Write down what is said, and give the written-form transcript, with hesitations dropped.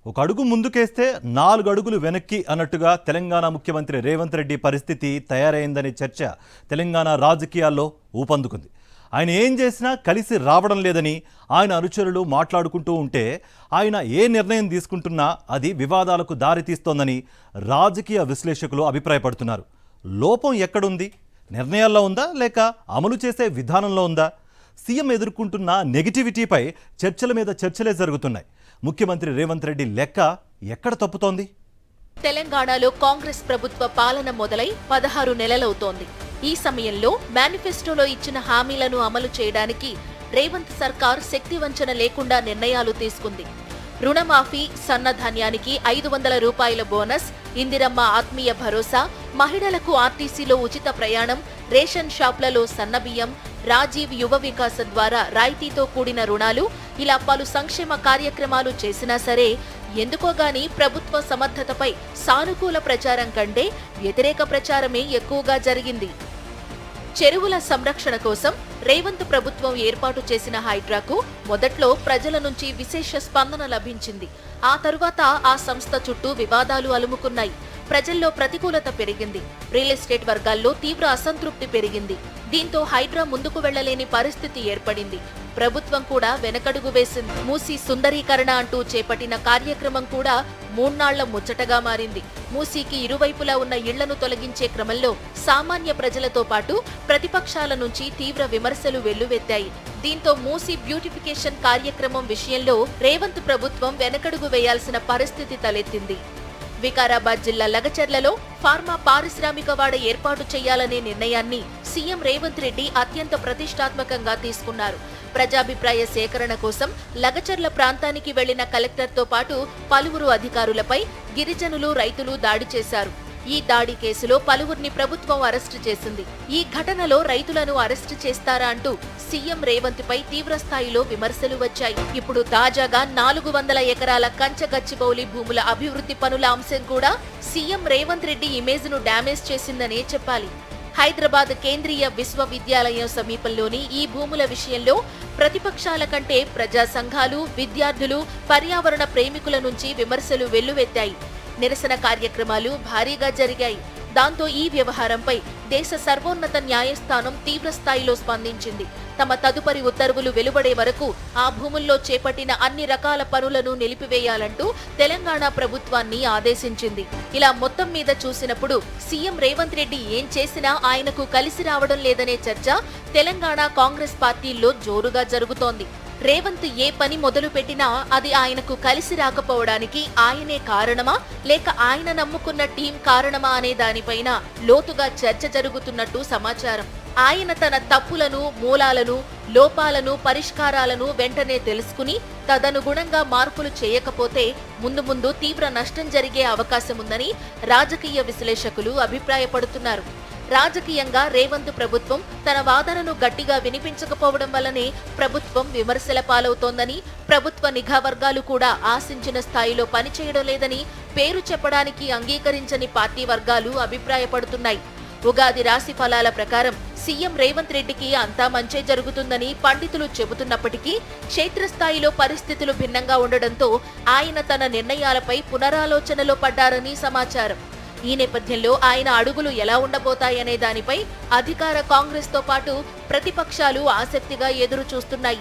ఒక అడుగు ముందుకేస్తే 4 అడుగులు వెనక్కి అన్నట్టుగా తెలంగాణ ముఖ్యమంత్రి రేవంత్ రెడ్డి పరిస్థితి తయారైందనే చర్చ తెలంగాణ రాజకీయాల్లో ఊపందుకుంది. ఆయన ఏం చేసినా కలిసి రావడం లేదని ఆయన అనుచరులు మాట్లాడుకుంటూ ఉంటే ఆయన ఏ నిర్ణయం తీసుకుంటున్నా అది వివాదాలకు దారితీస్తోందని రాజకీయ విశ్లేషకులు అభిప్రాయపడుతున్నారు. లోపం ఎక్కడుంది? నిర్ణయాల్లో ఉందా లేక అమలు చేసే విధానంలో ఉందా? సీఎం ఎదుర్కొంటున్న నెగిటివిటీపై చర్చల మీద చర్చలే జరుగుతున్నాయి. ముఖ్యమంత్రి రేవంత్ రెడ్డి లెక్క ఎక్కడ తప్పుతోంది? తెలంగాణలో కాంగ్రెస్ ప్రభుత్వ పాలన మొదలై 16 నెలలవుతోంది. ఈ సమయంలో మేనిఫెస్టోలో ఇచ్చిన హామీలను అమలు చేయడానికి రేవంత్ సర్కార్ శక్తివంచన లేకుండా నిర్ణయాలు తీసుకుంది. రుణమాఫీ, సన్నధాన్యానికి 500 రూపాయల బోనస్, ఇందిరమ్మ ఆత్మీయ భరోసా, మహిళలకు ఆర్టీసీలో ఉచిత ప్రయాణం, రేషన్ షాపులలో సన్నబియ్యం, రాజీవ్ యువ వికాస ద్వారా రాయితీతో కూడిన రుణాలు, ఇలా పలు సంక్షేమ కార్యక్రమాలు చేసినా సరే ఎందుకోగాని ప్రభుత్వ సమర్థతపై సానుకూల ప్రచారం కంటే వ్యతిరేక ప్రచారమే ఎక్కువగా జరిగింది. చెరువుల సంరక్షణ కోసం రేవంత్ ప్రభుత్వం ఏర్పాటు చేసిన హైడ్రాకు మొదట్లో ప్రజల నుంచి విశేష స్పందన లభించింది. ఆ తరువాత ఆ సంస్థ చుట్టూ వివాదాలు అలుముకున్నాయి. ప్రజల్లో ప్రతికూలత పెరిగింది. రియల్ ఎస్టేట్ వర్గాల్లో తీవ్ర అసంతృప్తి పెరిగింది. దీంతో హైడ్రా ముందుకు వెళ్లలేని పరిస్థితి ఏర్పడింది. ప్రభుత్వం కూడా వెనకడుగు వేసింది. మూసీ సుందరీకరణ అంటూ చేపట్టిన కార్యక్రమం కూడా మూడ్నాళ్ల ముచ్చటగా మారింది. మూసీకి ఇరువైపులా ఉన్న ఇళ్లను తొలగించే క్రమంలో సామాన్య ప్రజలతో పాటు ప్రతిపక్షాల నుంచి తీవ్ర విమర్శలు వెల్లువెత్తాయి. దీంతో మూసీ బ్యూటిఫికేషన్ కార్యక్రమం విషయంలో రేవంత్ ప్రభుత్వం వెనకడుగు వేయాల్సిన పరిస్థితి తలెత్తింది. వికారాబాద్ జిల్లా లగచర్లలో ఫార్మా పారిశ్రామిక వాడ ఏర్పాటు చేయాలనే నిర్ణయాన్ని సీఎం రేవంత్ రెడ్డి అత్యంత ప్రతిష్టాత్మకంగా తీసుకున్నారు. ప్రజాభిప్రాయ సేకరణ కోసం లగచర్ల ప్రాంతానికి వెళ్లిన కలెక్టర్తో పాటు పలువురు అధికారులపై గిరిజనులు, రైతులు దాడి చేశారు. ఈ దాడి కేసులో పలువురిని ప్రభుత్వం అరెస్టు చేసింది. ఈ ఘటనలో రైతులను అరెస్టు చేస్తారా అంటూ సీఎం రేవంత్ పై తీవ్రస్థాయిలో విమర్శలు వచ్చాయి. ఇప్పుడు తాజాగా 400 ఎకరాల కంచగచ్చిబౌలి భూముల అభివృద్ధి పనుల అంశం కూడా సీఎం రేవంత్ రెడ్డి ఇమేజ్ ను డ్యామేజ్ చేసిందనే చెప్పాలి. హైదరాబాద్ కేంద్రీయ విశ్వవిద్యాలయం సమీపంలోని ఈ భూముల విషయంలో ప్రతిపక్షాల కంటే ప్రజా సంఘాలు, విద్యార్థులు, పర్యావరణ ప్రేమికుల నుంచి విమర్శలు వెల్లువెత్తాయి. నిరసన కార్యక్రమాలు భారీగా జరిగాయి. దాంతో ఈ వ్యవహారంపై దేశ సర్వోన్నత న్యాయస్థానం తీవ్రస్థాయిలో స్పందించింది. తమ తదుపరి ఉత్తర్వులు వెలువడే వరకు ఆ భూముల్లో చేపట్టిన అన్ని రకాల పనులను నిలిపివేయాలంటూ తెలంగాణ ప్రభుత్వాన్ని ఆదేశించింది. ఇలా మొత్తం మీద చూసినప్పుడు సీఎం రేవంత్ రెడ్డి ఏం చేసినా ఆయనకు కలిసి రావడం లేదనే చర్చ తెలంగాణ కాంగ్రెస్ పార్టీల్లో జోరుగా జరుగుతోంది. రేవంత్ ఏ పని మొదలు పెట్టినా అది ఆయనకు కలిసి రాకపోవడానికి ఆయనే కారణమా లేక ఆయన నమ్ముకున్న టీం కారణమా అనే దానిపైన లోతుగా చర్చ జరుగుతున్నట్టు సమాచారం. ఆయన తన తప్పులను, మూలాలను, లోపాలను, పరిష్కారాలను వెంటనే తెలుసుకుని తదనుగుణంగా మార్పులు చేయకపోతే ముందు ముందు తీవ్ర నష్టం జరిగే అవకాశముందని రాజకీయ విశ్లేషకులు అభిప్రాయపడుతున్నారు. రాజకీయంగా రేవంత్ ప్రభుత్వం తన వాదనను గట్టిగా వినిపించకపోవడం వల్లనే ప్రభుత్వం విమర్శల పాలవుతోందని, ప్రభుత్వ నిఘా వర్గాలు కూడా ఆశించిన స్థాయిలో పనిచేయడం లేదని పేరు చెప్పడానికి అంగీకరించని పార్టీ వర్గాలు అభిప్రాయపడుతున్నాయి. ఉగాది రాశి ఫలాల ప్రకారం సీఎం రేవంత్ రెడ్డికి అంతా మంచే జరుగుతుందని పండితులు చెబుతున్నప్పటికీ క్షేత్రస్థాయిలో పరిస్థితులు భిన్నంగా ఉండడంతో ఆయన తన నిర్ణయాలపై పునరాలోచనలో పడ్డారని సమాచారం. ఈ నేపథ్యంలో ఆయన అడుగులు ఎలా ఉండబోతాయనే దానిపై అధికార కాంగ్రెస్ తో పాటు ప్రతిపక్షాలు ఆసక్తిగా ఎదురు చూస్తున్నాయి.